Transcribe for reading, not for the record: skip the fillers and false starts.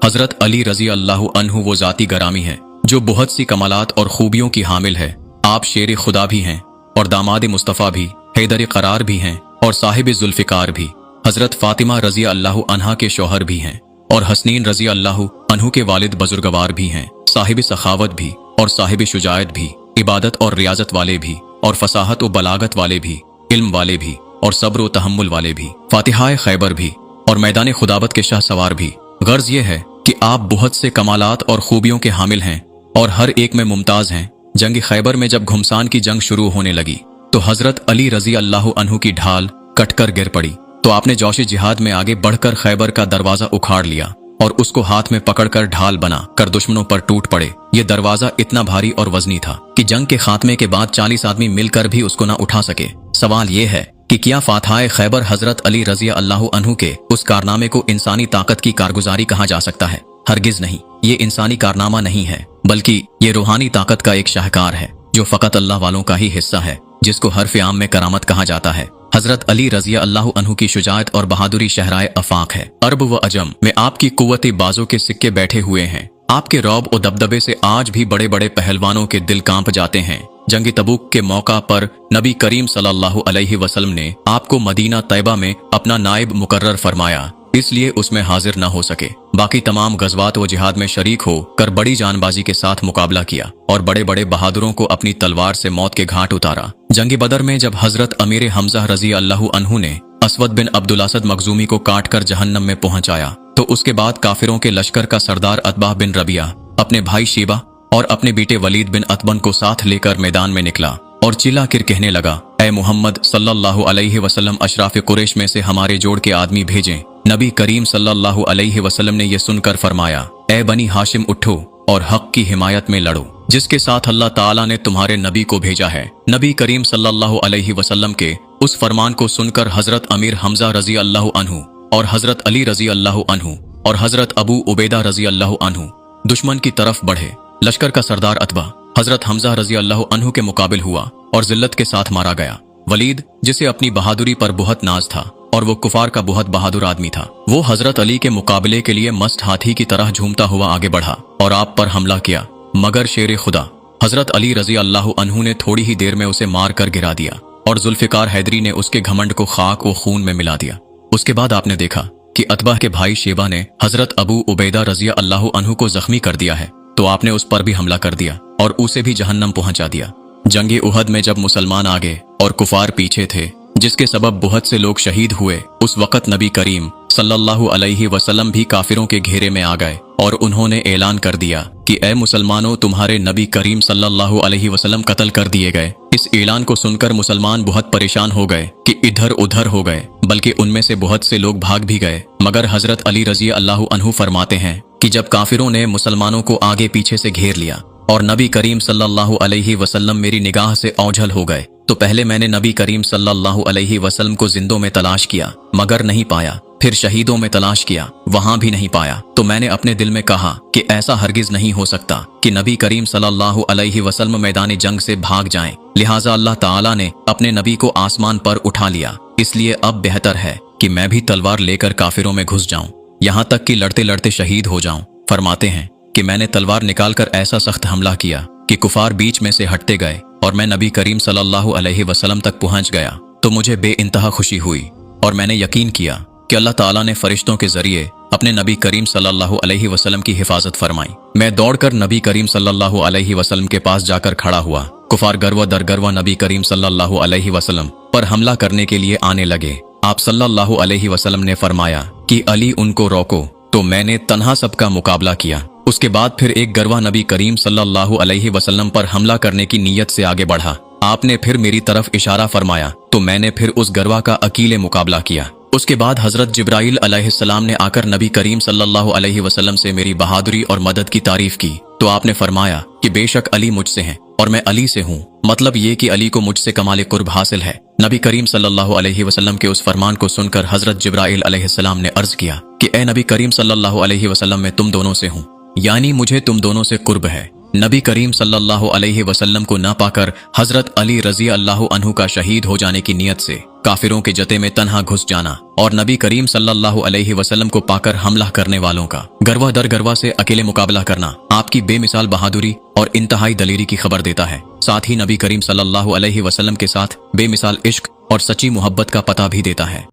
हजरत अली रजी अल्लाह अन्हु वो जाती गरामी है जो बहुत सी कमालात और खूबियों की हामिल है। आप शेर खुदा भी हैं और दामाद मुस्तफ़ा भी, हैदर करार भी हैं और साहिब जुल्फ़िकार भी। हजरत फातिमा रजी अल्लाह अन्हा के शौहर भी हैं और हसनीन रजी अल्लाह अन्हु के वालिद बुजुर्गवार भी हैं, साहिब सखावत भी और साहिब शुजायत भी, इबादत और रियाजत वाले भी और फसाहत व बलागत वाले भी, इल्म वाले भी और सब्र व तहम्मुल वाले भी, फातिहाए खैबर भी और मैदान खुदाबत के शाह सवार भी। गर्ज ये है कि आप बहुत से कमालात और खूबियों के हामिल हैं और हर एक में मुमताज हैं। जंग खैबर में जब घुमसान की जंग शुरू होने लगी तो हजरत अली रजी अल्लाह अन्हु की ढाल कटकर गिर पड़ी, तो आपने जोश जिहाद में आगे बढ़कर खैबर का दरवाजा उखाड़ लिया और उसको हाथ में पकड़कर ढाल बना कर दुश्मनों पर टूट पड़े। ये दरवाजा इतना भारी और वजनी था कि जंग के खात्मे के बाद 40 आदमी मिलकर भी उसको न उठा सके। सवाल ये है कि क्या फातहाए खैबर हजरत अली रजी अल्लाह अन्हु के उस कारनामे को इंसानी ताकत की कारगुजारी कहा जा सकता है? हरगिज नहीं, ये इंसानी कारनामा नहीं है, बल्कि ये रूहानी ताकत का एक शाहकार है जो फकत अल्लाह वालों का ही हिस्सा है, जिसको हर्फ आम में करामत कहा जाता है। हजरत अली रजी अल्लाह अन्हु की शुजाअत और बहादुरी शहराए अफाक है। अरब व अजम में आपकी कुव्वत बाजों के सिक्के बैठे हुए हैं। आपके रौब और दबदबे से आज भी बड़े बड़े पहलवानों के दिल कांप जाते हैं। जंग तबूक के मौका पर नबी करीम सल्लल्लाहु अलैहि वसल्लम ने आपको मदीना तैयबा में अपना नायब मुकर्रर फरमाया, इसलिए उसमें हाजिर न हो सके। बाकी तमाम गज़वात व जिहाद में शरीक हो कर बड़ी जानबाजी के साथ मुकाबला किया और बड़े बड़े बहादुरों को अपनी तलवार से मौत के घाट उतारा। जंग बदर में जब हजरत अमीर हमजा रजी अल्लाह अन्हु ने असवद बिन अब्दुल असद मखजूमी को काट कर जहन्नम में पहुंचाया, तो उसके बाद काफिरों के लश्कर का सरदार अतबाह बिन रबिया अपने भाई शीबा और अपने बेटे वलीद बिन अतबन को साथ लेकर मैदान में निकला और चिल्ला कर कहने लगा, ऐ मुहम्मद सल्लल्लाहु अलैहि वसल्लम, अशराफ कुरैश में से हमारे जोड़ के आदमी भेजें। नबी करीम सल्लल्लाहु अलैहि वसल्लम ने यह सुनकर फरमाया, ऐ बनी हाशिम उठो और हक की हिमायत में लड़ो, जिसके साथ अल्लाह ताला ने तुम्हारे नबी को भेजा है। नबी करीम सल्लल्लाहु अलैहि वसल्लम के उस फरमान को सुनकर हजरत अमीर हमजा रजी अल्लाह अन्हु और हजरत अली रजी अल्लाह अन्हु और हजरत अबू उबैदा रजी अल्लाह अन्हु दुश्मन की तरफ बढ़े। लश्कर का सरदार अतबा हजरत हमजा रजी अल्लाह अन्हु के मुकाबिल हुआ और जिल्लत के साथ मारा गया। वलीद, जिसे अपनी बहादुरी पर बहुत नाज था और वो कुफार का बहुत बहादुर आदमी था, वो हजरत अली के मुकाबले के लिए मस्त हाथी की तरह झूमता हुआ आगे बढ़ा और आप पर हमला किया, मगर शेर खुदा हजरत अली रजी अल्लाह अन्हु ने थोड़ी ही देर में उसे मार कर गिरा दिया और जुल्फिकार हैदरी ने उसके घमंड को खाक व खून में मिला दिया। उसके बाद आपने देखा कि अतबा के भाई शेबा ने हजरत अबू उबैदा रजी अल्लाह अन्हु को जख्मी कर दिया है, तो आपने उस पर भी हमला कर दिया और उसे भी जहन्नम पहुंचा दिया। जंगे उहद में जब मुसलमान आगे और कुफार पीछे थे, जिसके सबब बहुत से लोग शहीद हुए, उस वक़्त नबी करीम सल्लल्लाहु अलैहि वसल्लम भी काफिरों के घेरे में आ गए और उन्होंने ऐलान कर दिया कि ए मुसलमानों, तुम्हारे नबी करीम सल्लल्लाहु अलैहि वसल्लम कत्ल कर दिए गए। इस ऐलान को सुनकर मुसलमान बहुत परेशान हो गए कि इधर उधर हो गए, बल्कि उनमें से बहुत से लोग भाग भी गए। मगर हजरत अली रजी अल्लाह अन्हु फरमाते हैं कि जब काफिरों ने मुसलमानों को आगे पीछे से घेर लिया और नबी करीम सल्लल्लाहु अलैहि वसल्लम मेरी निगाह से ओझल हो गए, तो पहले मैंने नबी करीम सल्लल्लाहु अलैहि वसल्लम को जिंदों में तलाश किया, मगर नहीं पाया। फिर शहीदों में तलाश किया, वहां भी नहीं पाया। तो मैंने अपने दिल में कहा कि ऐसा हरगिज नहीं हो सकता कि नबी करीम सल्लल्लाहु अलैहि वसल्लम मैदानी जंग से भाग जाएं। लिहाजा अल्लाह ताला ने अपने नबी को आसमान पर उठा लिया। इसलिए अब बेहतर है कि मैं भी तलवार लेकर काफिरों में घुस जाऊं, यहाँ तक कि लड़ते लड़ते शहीद हो जाऊं। फरमाते हैं कि मैंने तलवार निकालकर ऐसा सख्त हमला किया कि कुफार बीच में से हटते गए और मैं नबी करीम सल्लल्लाहु अलैहि वसल्लम तक पहुंच गया। तो मुझे बेइंतहा खुशी हुई और मैंने यकीन किया कि अल्लाह ताला ने फरिश्तों के जरिए अपने नबी करीम सल्लल्लाहु अलैहि वसल्लम की हिफाजत फरमाई। मैं दौड़कर नबी करीम सल्लल्लाहु अलैहि वसल्लम के पास जाकर खड़ा हुआ। कुफार गरवा दर गरवा नबी करीम सल्लल्लाहु अलैहि वसल्लम पर हमला करने के लिए आने लगे। आप सल्लल्लाहु अलैहि वसल्लम ने फरमाया कि अली, उनको रोको। तो मैंने तन्हा सबका मुकाबला किया। उसके बाद फिर एक गरवा नबी करीम सल्लल्लाहु अलैहि वसल्लम पर हमला करने की नीयत से आगे बढ़ा। आपने फिर मेरी तरफ इशारा फरमाया, तो मैंने फिर उस गरवा का अकेले मुकाबला किया। उसके बाद हजरत जिब्राइल अलैहिस्सलाम ने आकर नबी करीम सल्लल्लाहु अलैहि वसल्लम से मेरी बहादुरी और मदद की तारीफ की। तो आपने फरमाया कि बेशक अली मुझसे हैं और मैं अली से हूँ, मतलब ये कि अली को मुझसे कमाल कुर्ब हासिल है। नबी करीम सल्लल्लाहु अलैहि वसल्लम के उस फरमान को सुनकर हजरत जिब्राइल अलैहिस्सलाम ने अर्ज किया कि ए नबी करीम सल्लल्लाहु अलैहि वसल्लम, मैं तुम दोनों से हूँ, यानी मुझे तुम दोनों से कुर्ब है। नबी करीम सल्लल्लाहु अलैहि वसल्लम को न पाकर हजरत अली रजी अल्लाह अन्हु का शहीद हो जाने की नियत से काफिरों के जते में तन्हा घुस जाना और नबी करीम सल्लल्लाहु अलैहि वसल्लम को पाकर हमला करने वालों का गरवा दर गरवा से अकेले मुकाबला करना आपकी बेमिसाल बहादुरी और इंतहाई दलेरी की खबर देता है। साथ ही नबी करीम सल्लल्लाहु अलैहि वसल्लम के साथ बेमिसाल इश्क और सच्ची मोहब्बत का पता भी देता है।